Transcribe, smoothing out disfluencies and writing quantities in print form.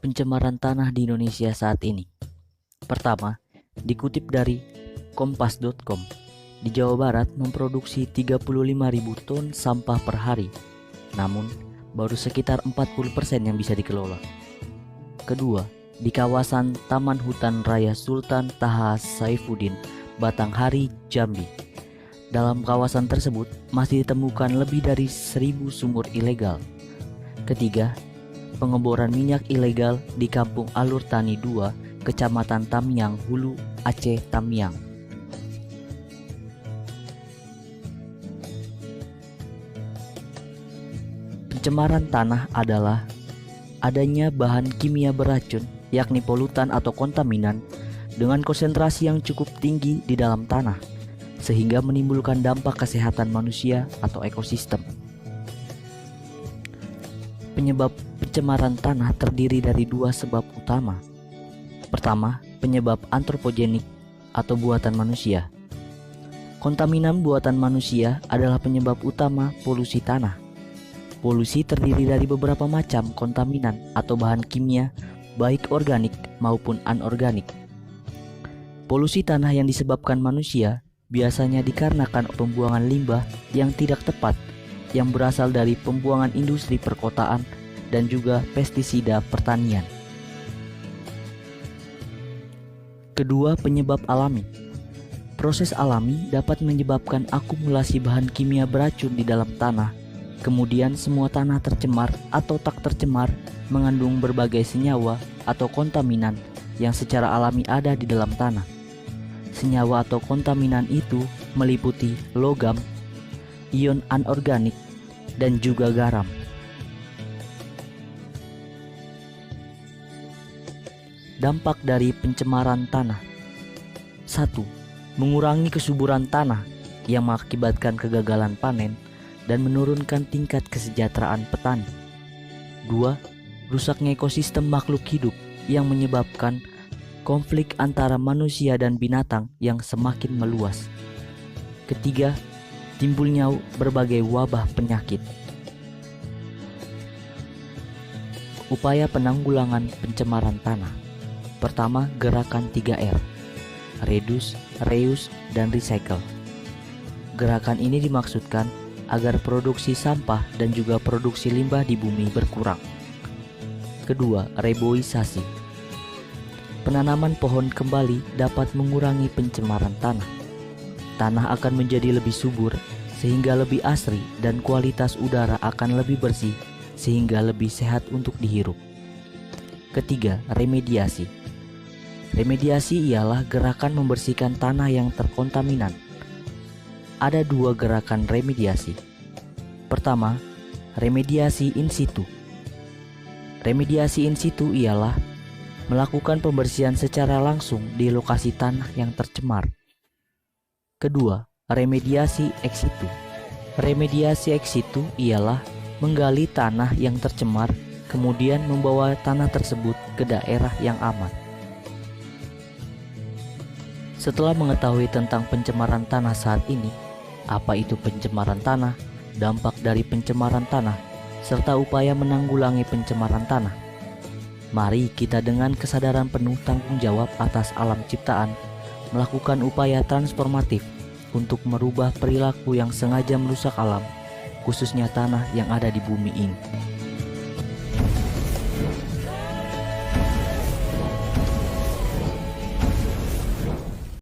pencemaran tanah di Indonesia saat ini. Pertama, dikutip dari kompas.com, di Jawa Barat memproduksi 35.000 ton sampah per hari, namun baru sekitar 40% yang bisa dikelola. Kedua, di kawasan Taman Hutan Raya Sultan Taha Saifuddin, Batanghari, Jambi. Dalam kawasan tersebut masih ditemukan lebih dari 1.000 sumur ilegal. Ketiga, pengeboran minyak ilegal di Kampung Alur Tani 2, Kecamatan Tamiang, Hulu, Aceh, Tamiang. Pencemaran tanah adalah adanya bahan kimia beracun, yakni polutan atau kontaminan, dengan konsentrasi yang cukup tinggi di dalam tanah, sehingga menimbulkan dampak kesehatan manusia atau ekosistem. Penyebab pencemaran tanah terdiri dari dua sebab utama. Pertama, penyebab antropogenik atau buatan manusia. Kontaminan buatan manusia adalah penyebab utama polusi tanah. Polusi terdiri dari beberapa macam kontaminan atau bahan kimia, baik organik maupun anorganik. Polusi tanah yang disebabkan manusia biasanya dikarenakan pembuangan limbah yang tidak tepat yang berasal dari pembuangan industri perkotaan dan juga pestisida pertanian. Kedua, penyebab alami. Proses alami dapat menyebabkan akumulasi bahan kimia beracun di dalam tanah. Kemudian semua tanah tercemar atau tak tercemar mengandung berbagai senyawa atau kontaminan yang secara alami ada di dalam tanah. Senyawa atau kontaminan itu meliputi logam, ion anorganik, dan juga garam. Dampak dari pencemaran tanah. 1. Mengurangi kesuburan tanah yang mengakibatkan kegagalan panen dan menurunkan tingkat kesejahteraan petani. 2. Rusaknya ekosistem makhluk hidup yang menyebabkan konflik antara manusia dan binatang yang semakin meluas. Ketiga, timbulnya berbagai wabah penyakit. Upaya penanggulangan pencemaran tanah. Pertama, gerakan 3R, reduce, reuse, dan recycle. Gerakan ini dimaksudkan agar produksi sampah dan juga produksi limbah di bumi berkurang. Kedua, reboisasi. Penanaman pohon kembali dapat mengurangi pencemaran tanah. Tanah akan menjadi lebih subur sehingga lebih asri dan kualitas udara akan lebih bersih sehingga lebih sehat untuk dihirup. Ketiga, remediasi. Remediasi ialah gerakan membersihkan tanah yang terkontaminan. Ada dua gerakan remediasi. Pertama, remediasi in situ. Remediasi in situ ialah melakukan pembersihan secara langsung di lokasi tanah yang tercemar. Kedua, remediasi ex situ. Remediasi ex situ ialah menggali tanah yang tercemar, kemudian membawa tanah tersebut ke daerah yang aman. Setelah mengetahui tentang pencemaran tanah saat ini, apa itu pencemaran tanah, dampak dari pencemaran tanah, serta upaya menanggulangi pencemaran tanah, mari kita dengan kesadaran penuh tanggung jawab atas alam ciptaan melakukan upaya transformatif untuk merubah perilaku yang sengaja merusak alam, khususnya tanah yang ada di bumi ini.